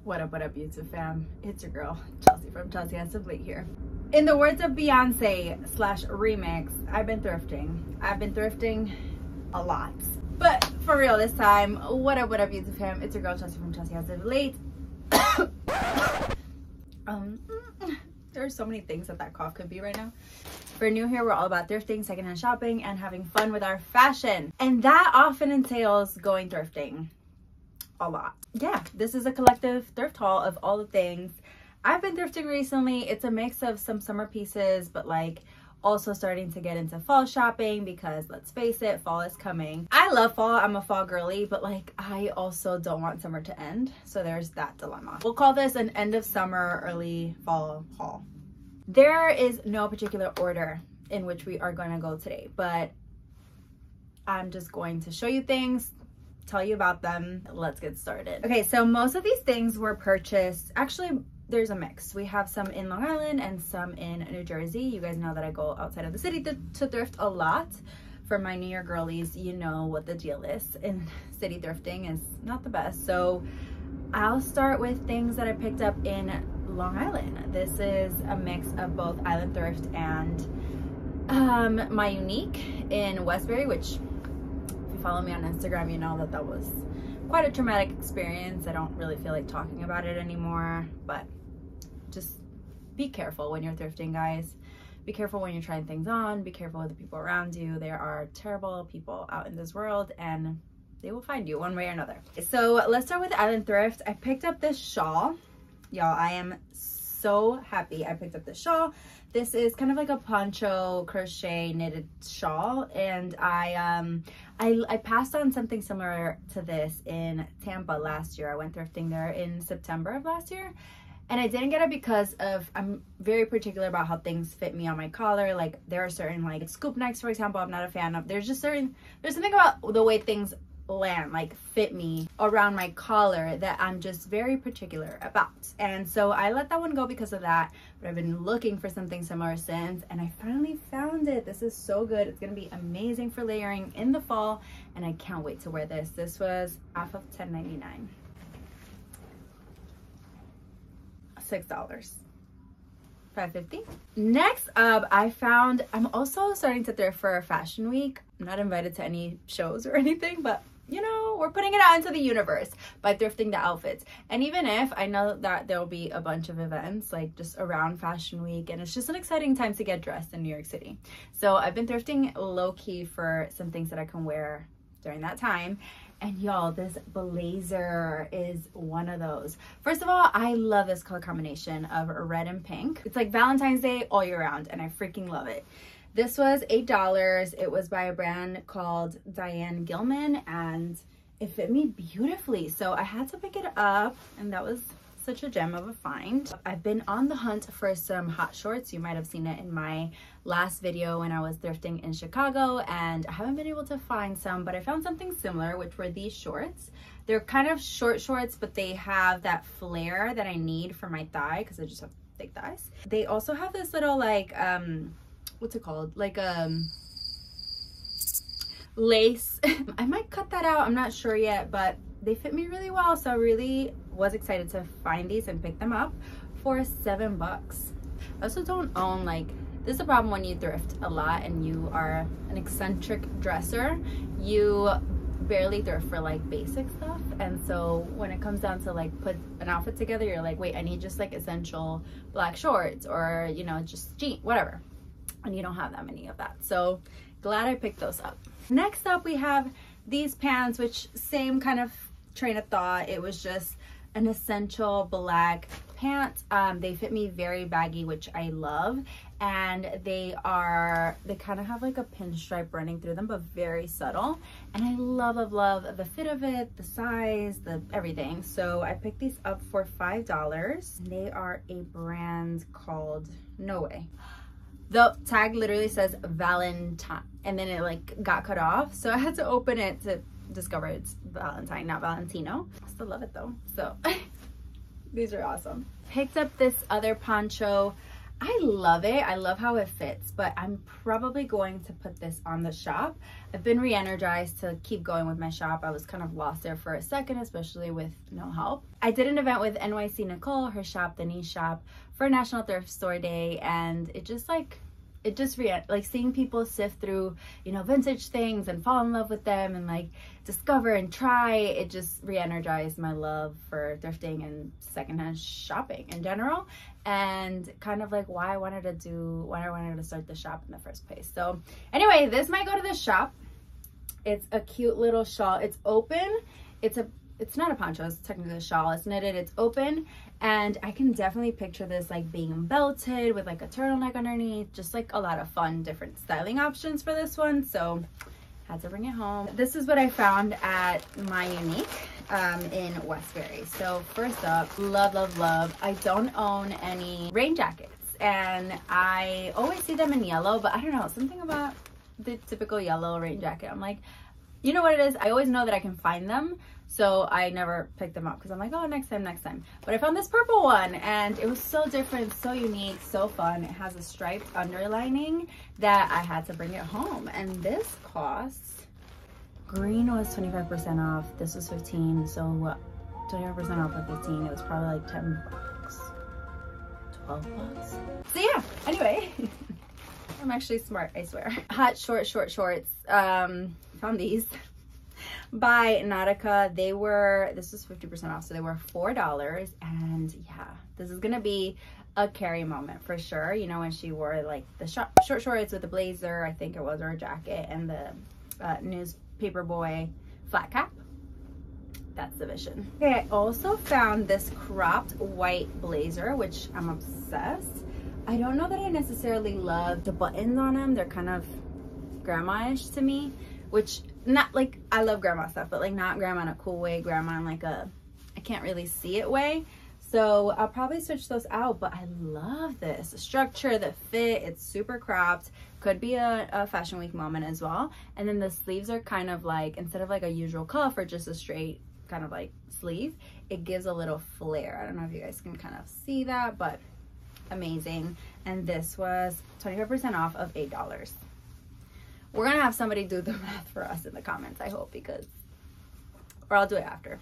What up, YouTube fam? It's your girl, Chelsea from Chelsea Has of Late here. In the words of Beyonce / remix, I've been thrifting. I've been thrifting a lot. But for real this time, what up, YouTube fam? It's your girl, Chelsea from Chelsea Has of Late. There are so many things that cough could be right now. If you're new here, we're all about thrifting, secondhand shopping, and having fun with our fashion. And that often entails going thrifting. A lot. Yeah, this is a collective thrift haul of all the things I've been thrifting recently. It's a mix of some summer pieces, but like also starting to get into fall shopping because let's face it, fall is coming. I love fall, I'm a fall girly, but like I also don't want summer to end, so there's that dilemma. We'll call this an end of summer, early fall haul. There is no particular order in which we are going to go today, but I'm just going to show you things, tell you about them. Let's get started. Okay, so most of these things were purchased, actually there's a mix. We have some in Long Island and some in New Jersey. You guys know that I go outside of the city to thrift a lot. For my New York girlies, you know what the deal is, and city thrifting is not the best. So I'll start with things that I picked up in Long Island. This is a mix of both Island Thrift and my Unique in Westbury, which follow me on Instagram, you know that was quite a traumatic experience. I don't really feel like talking about it anymore, but just be careful when you're thrifting, guys. Be careful when you're trying things on. Be careful with the people around you. There are terrible people out in this world and they will find you one way or another. So let's start with Island Thrift. I picked up this shawl. Y'all, I am so happy I picked up this shawl. This is kind of like a poncho crochet knitted shawl, and I passed on something similar to this in Tampa last year. I went thrifting there in September of last year, and I didn't get it because of, I'm very particular about how things fit me on my collar. Like there are certain like scoop necks, for example, I'm not a fan of. There's something about the way things land, like fit me around my collar, that I'm just very particular about. And so I let that one go because of that, but I've been looking for something similar since, and I finally found it. This is so good. It's gonna be amazing for layering in the fall, and I can't wait to wear this. This was off of $10.99. $6. $5.50. Next up, I'm also starting to thrift for Fashion Week. I'm not invited to any shows or anything, but you know, we're putting it out into the universe by thrifting the outfits. And even if I know that there'll be a bunch of events like just around Fashion Week, and it's just an exciting time to get dressed in New York City. So I've been thrifting low-key for some things that I can wear during that time. And y'all, this blazer is one of those. First of all, I love this color combination of red and pink. It's like Valentine's Day all year round, and I freaking love it. This was $8. It was by a brand called Diane Gilman, and it fit me beautifully. So I had to pick it up, and that was such a gem of a find. I've been on the hunt for some hot shorts. You might have seen it in my last video when I was thrifting in Chicago, and I haven't been able to find some, but I found something similar, which were these shorts. They're kind of short shorts, but they have that flare that I need for my thigh because I just have thick thighs. They also have this little like, what's it called? Like lace. I might cut that out, I'm not sure yet, but they fit me really well, so I really was excited to find these and pick them up for $7. I also don't own, like, this is a problem when you thrift a lot and you are an eccentric dresser. You barely thrift for like basic stuff, and so when it comes down to like put an outfit together, you're like, wait, I need just like essential black shorts, or you know, just jeans, whatever, and you don't have that many of that. So glad I picked those up. Next up, we have these pants, which same kind of train of thought. It was just an essential black pants. They fit me very baggy, which I love, and they kind of have like a pinstripe running through them, but very subtle, and I love the fit of it, the size, the everything. So I picked these up for $5. They are a brand called No Way. The tag literally says Valentine, and then it like got cut off, so I had to open it to discover it's Valentine, not Valentino. I still love it though, so these are awesome. Picked up this other poncho. I love it. I love how it fits, but I'm probably going to put this on the shop. I've been re-energized to keep going with my shop. I was kind of lost there for a second, especially with no help. I did an event with NYC Nicole, her shop, the niche shop, for National Thrift Store Day, and it just seeing people sift through, you know, vintage things and fall in love with them and like discover and try, it just re-energized my love for thrifting and secondhand shopping in general, and kind of like why I wanted to start the shop in the first place. So anyway, this might go to the shop. It's a cute little shawl. It's open. It's not a poncho, it's technically a shawl. It's knitted, it's open, and I can definitely picture this like being belted with like a turtleneck underneath. Just like a lot of fun different styling options for this one, so had to bring it home. This is what I found at My Unique in Westbury. So first up, love, I don't own any rain jackets, and I always see them in yellow, but I don't know, something about the typical yellow rain jacket, I'm like, you know what it is, I always know that I can find them, so I never pick them up because I'm like, oh, next time. But I found this purple one, and it was so different, so unique, so fun. It has a striped underlining that I had to bring it home, and this costs, green was 25% off, this was 15, so 25% off of 15, it was probably like 10 bucks, 12 bucks. So yeah, anyway. I'm actually smart, I swear. Hot short shorts. Found these by Nautica. this was 50% off, so they were $4, and yeah, this is gonna be a Carrie moment for sure. You know, when she wore like the short shorts with the blazer, I think it was, or a jacket, and the newspaper boy flat cap. That's the vision. Okay, I also found this cropped white blazer, which I'm obsessed. I don't know that I necessarily love the buttons on them. They're kind of grandma-ish to me, which, not like, I love grandma stuff, but like not grandma in a cool way, grandma in like a, I can't really see it way. So I'll probably switch those out, but I love this. The structure, the fit, it's super cropped. Could be a fashion week moment as well. And then the sleeves are kind of like, instead of like a usual cuff or just a straight kind of like sleeve, it gives a little flare. I don't know if you guys can kind of see that, but amazing. And this was 25% off of $8. We're gonna have somebody do the math for us in the comments, I hope, because, or I'll do it after.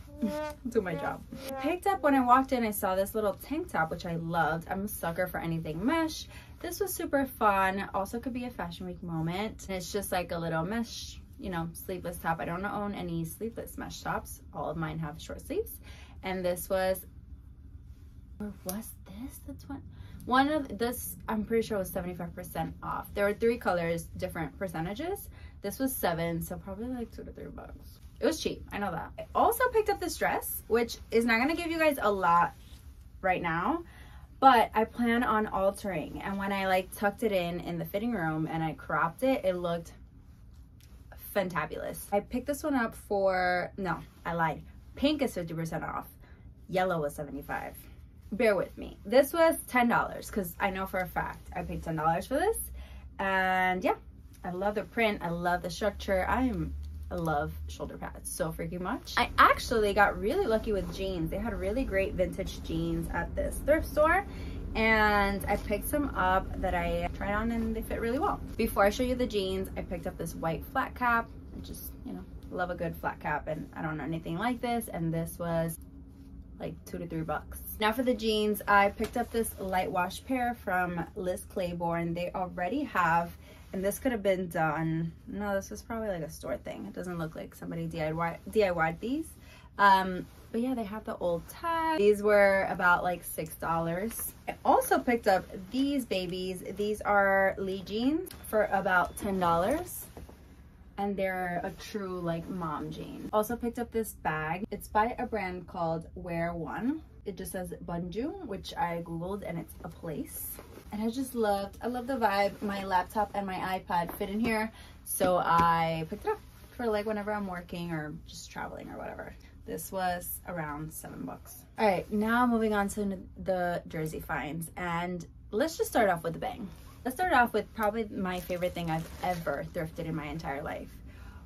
Do my job. Picked up, when I walked in, I saw this little tank top, which I loved. I'm a sucker for anything mesh. This was super fun. Also could be a fashion week moment. And it's just like a little mesh, you know, sleeveless top. I don't own any sleeveless mesh tops. All of mine have short sleeves. And this was, or was this? That's one of this, I'm pretty sure, was 75% off. There were 3 colors, different percentages. This was 7, so probably like $2 to $3. It was cheap, I know that. I also picked up this dress, which is not gonna give you guys a lot right now, but I plan on altering. And when I like tucked it in the fitting room and I cropped it, it looked fantabulous. I picked this one up for, no, I lied. Pink is 50% off. Yellow was 75. Bear with me. This was $10 because I know for a fact I paid $10 for this. And yeah, I love the print. I love the structure. I love shoulder pads so freaking much. I actually got really lucky with jeans. They had really great vintage jeans at this thrift store, and I picked some up that I tried on and they fit really well. Before I show you the jeans, I picked up this white flat cap. I just, you know, love a good flat cap, and I don't know anything like this, and this was like $2 to $3. Now for the jeans, I picked up this light wash pair from Liz Claiborne. They already have, and this could have been done, no, this was probably like a store thing. It doesn't look like somebody DIY'd these. But yeah, they have the old tag. These were about like $6. I also picked up these babies. These are Lee jeans for about $10. And they're a true like mom jean. Also picked up this bag. It's by a brand called Wear One. It just says Bunju, which I googled, and it's a place. And I love the vibe. My laptop and my iPad fit in here, so I picked it up for like whenever I'm working or just traveling or whatever. This was around $7. All right, now moving on to the jersey finds, and let's just start off with a bang. Let's start off with probably my favorite thing I've ever thrifted in my entire life,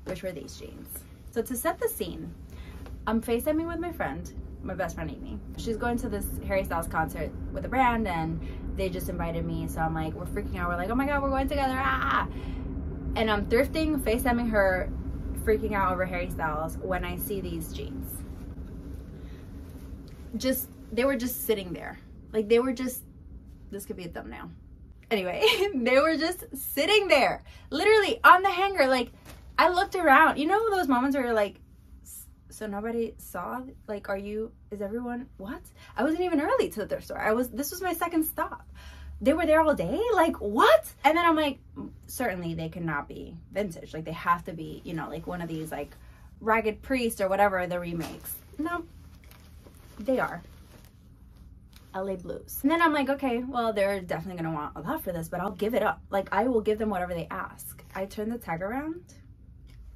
which were these jeans. So to set the scene, I'm FaceTiming with my friend, my best friend Amy. She's going to this Harry Styles concert with a brand, and they just invited me. So I'm like, we're freaking out. We're like, oh my God, we're going together. Ah! And I'm thrifting, FaceTiming her, freaking out over Harry Styles when I see these jeans. They were just sitting there. Like they were just, this could be a thumbnail. Anyway, they were just sitting there, literally on the hanger. Like I looked around, you know those moments where you're like, so nobody saw, like, is everyone, what? I wasn't even early to the thrift store. This was my second stop. They were there all day? Like, what? And then I'm like, certainly they cannot be vintage. Like, they have to be, you know, like one of these, like, Ragged Priest or whatever, the remakes. No, they are. LA Blues. And then I'm like, okay, well, they're definitely gonna want a lot for this, but I'll give it up. Like, I will give them whatever they ask. I turned the tag around,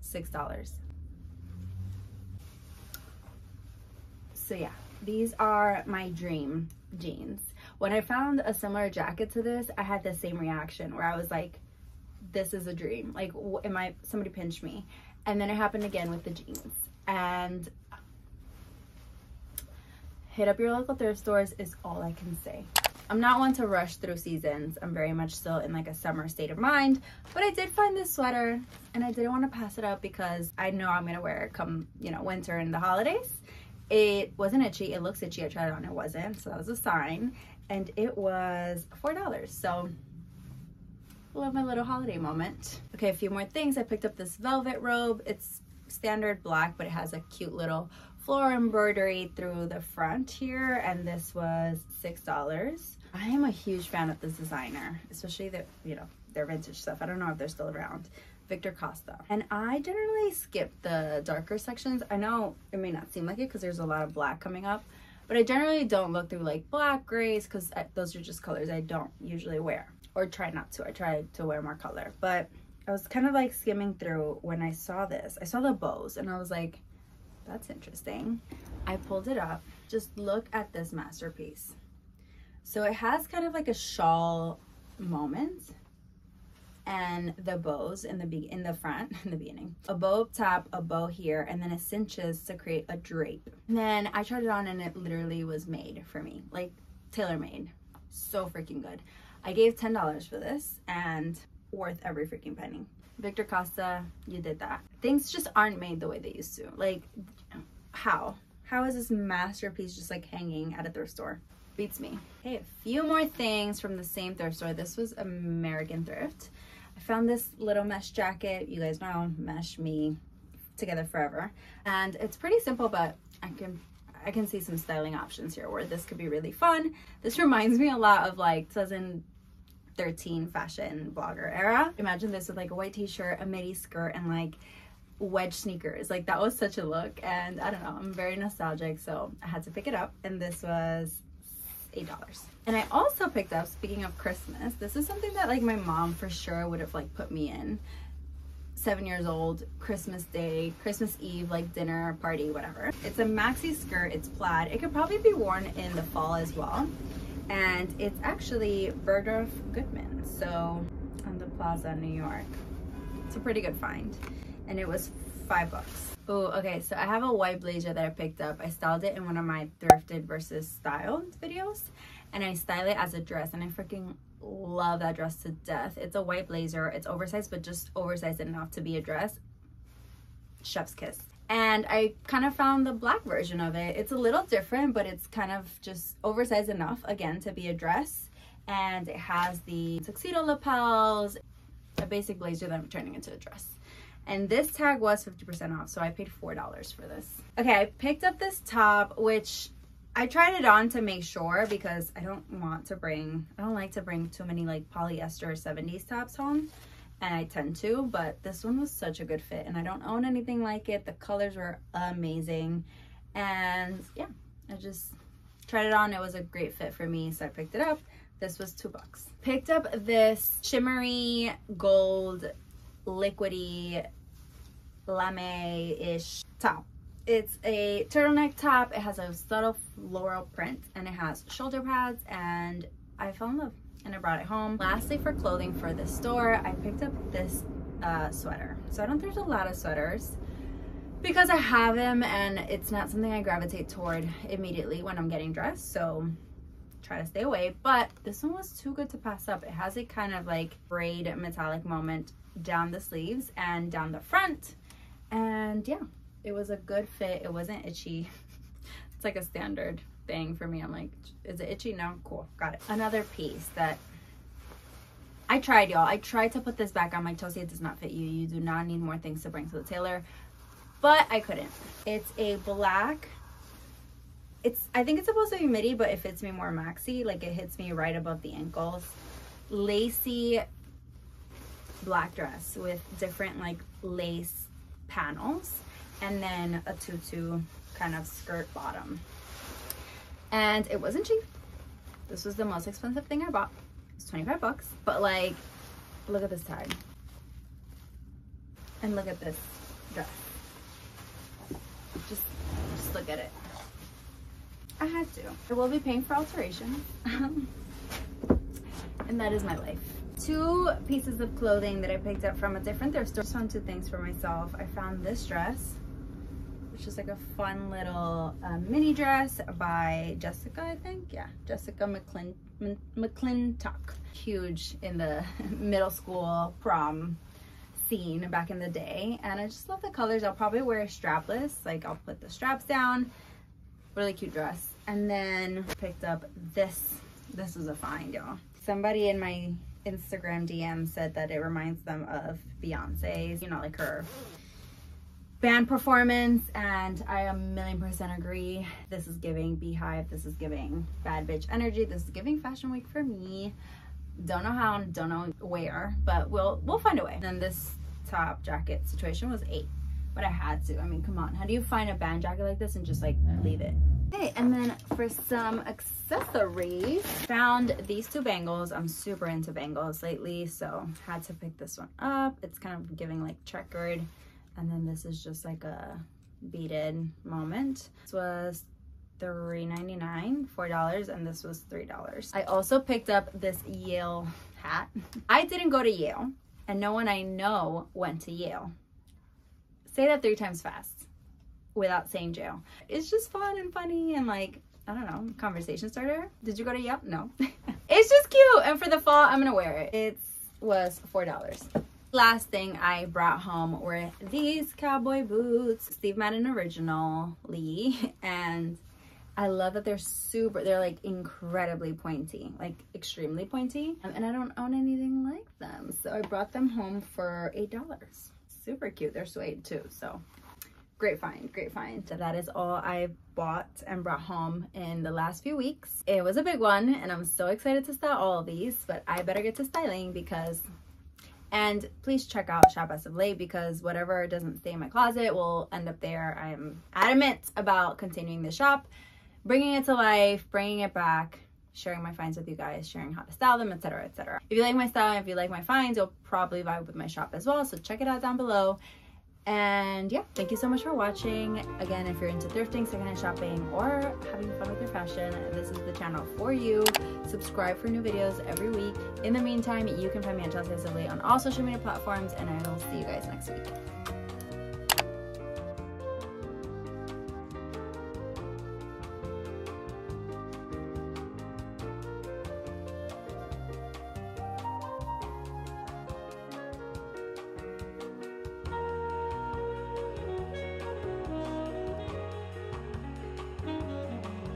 $6. So yeah, these are my dream jeans. When I found a similar jacket to this, I had the same reaction where I was like, this is a dream. Like, somebody pinched me. And then it happened again with the jeans. And hit up your local thrift stores is all I can say. I'm not one to rush through seasons. I'm very much still in like a summer state of mind, but I did find this sweater and I didn't want to pass it up because I know I'm gonna wear it come, you know, winter and the holidays. It wasn't itchy. It looks itchy. I tried it on. It wasn't. So that was a sign. And it was $4. So love my little holiday moment. Okay, a few more things. I picked up this velvet robe. It's standard black, but it has a cute little floral embroidery through the front here. And this was $6. I am a huge fan of this designer, especially the, you know, their vintage stuff. I don't know if they're still around. Victor Costa. And I generally skip the darker sections. I know it may not seem like it because there's a lot of black coming up, but I generally don't look through like black, grays, because those are just colors I don't usually wear, or try not to. I try to wear more color, but I was kind of like skimming through when I saw this. I saw the bows and I was like, that's interesting. I pulled it up. Just look at this masterpiece. So it has kind of like a shawl moment, and the bows in the front, in the beginning. A bow up top, a bow here, and then it cinches to create a drape. And then I tried it on and it literally was made for me, like tailor-made. So freaking good. I gave $10 for this and worth every freaking penny. Victor Costa, you did that. Things just aren't made the way they used to. Like, how? How is this masterpiece just like hanging at a thrift store? Beats me. Okay, a few more things from the same thrift store. This was American Thrift. I found this little mesh jacket. You guys know mesh, me, together forever. And it's pretty simple, but I can see some styling options here where this could be really fun. This reminds me a lot of like 2013 fashion blogger era. Imagine this with like a white t-shirt, a midi skirt, and like wedge sneakers. Like that was such a look, and I don't know, I'm very nostalgic, so I had to pick it up, and this was $8. And I also picked up, speaking of Christmas, this is something that like my mom for sure would have like put me in. 7 years old, Christmas Day, Christmas Eve, like dinner, party, whatever. It's a maxi skirt, it's plaid. It could probably be worn in the fall as well. And it's actually Bergdorf Goodman, so on the Plaza, New York. It's a pretty good find. And it was $5. Oh, okay, so I have a white blazer that I picked up. I styled it in one of my thrifted versus styled videos, and I style it as a dress, and I freaking love that dress to death. It's a white blazer. It's oversized, but just oversized enough to be a dress. Chef's kiss. And I kind of found the black version of it. It's a little different, but it's kind of just oversized enough, again, to be a dress. And it has the tuxedo lapels, a basic blazer that I'm turning into a dress. And this tag was 50% off, so I paid $4 for this. Okay, I picked up this top, which I tried it on to make sure because I don't like to bring too many like polyester 70s tops home, and I tend to, but this one was such a good fit, and I don't own anything like it. The colors were amazing, and yeah, I just tried it on. It was a great fit for me, so I picked it up. This was $2. Picked up this shimmery gold liquidy lame-ish top. It's a turtleneck top. It has a subtle floral print, and it has shoulder pads, and I fell in love and I brought it home. Lastly, for clothing for this store, I picked up this sweater. So I don't think there's a lot of sweaters because I have them, and it's not something I gravitate toward immediately when I'm getting dressed. So try to stay away, but this one was too good to pass up. It has a kind of like braid metallic moment down the sleeves and down the front, and yeah, it was a good fit. It wasn't itchy. It's like a standard thing for me. I'm like, is it itchy? No. Cool, got it. Another piece that I tried, y'all. I tried to put this back on. My Toasty, it does not fit you. You do not need more things to bring to the tailor, but I couldn't. It's a black, I think it's supposed to be midi, but it fits me more maxi. Like, it hits me right above the ankles. Lacy black dress with different like lace panels, and then a tutu kind of skirt bottom. And it wasn't cheap. This was the most expensive thing I bought. It's 25 bucks, but like, look at this tag. And look at this dress. Just look at it. I had to. I will be paying for alterations. And that is my life. 2 pieces of clothing that I picked up from a different thrift store. Just found 2 things for myself. I found this dress, which is like a fun little mini dress by Jessica, I think. Yeah, Jessica McClintock. Huge in the middle school prom scene back in the day. And I just love the colors. I'll probably wear it strapless. Like, I'll put the straps down. Really cute dress. And then picked up this. This was a find, y'all. Somebody in my Instagram DM said that it reminds them of Beyonce's, you know, like her band performance, and I 1,000,000% agree. This is giving Beehive. This is giving bad bitch energy. This is giving Fashion Week for me. Don't know how, don't know where, but we'll find a way. And this top jacket situation was 8, but I had to. I mean, come on, how do you find a band jacket like this and just like leave it? Okay, and then for some accessories, found these 2 bangles. I'm super into bangles lately, so had to pick this one up. It's kind of giving like checkered, and then this is just like a beaded moment. This was $3.99, $4, and this was $3. I also picked up this Yale hat. I didn't go to Yale, and no one I know went to Yale. Say that 3 times fast without saying jail. It's just fun and funny and like, I don't know, conversation starter. Did you go to Yale? No. It's just cute, and for the fall I'm gonna wear it. It was $4. Last thing I brought home were these cowboy boots, Steve Madden originally, and I love that they're like incredibly pointy, like extremely pointy, and I don't own anything like them, so I brought them home for $8. Super cute. They're suede too, so great find, great find. So that is all I bought and brought home in the last few weeks. It was a big one, and I'm so excited to style all of these, but I better get to styling because, and please check out Shop As of Late, because whatever doesn't stay in my closet will end up there. I am adamant about continuing the shop, bringing it to life, bringing it back, sharing my finds with you guys, sharing how to style them, etc., etc. If you like my style, if you like my finds, you'll probably vibe with my shop as well, so check it out down below. And yeah, thank you so much for watching. Again, if you're into thrifting, secondhand shopping, or having fun with your fashion, this is the channel for you. Subscribe for new videos every week. In the meantime, you can find me at Chels on all social media platforms, and I will see you guys next week.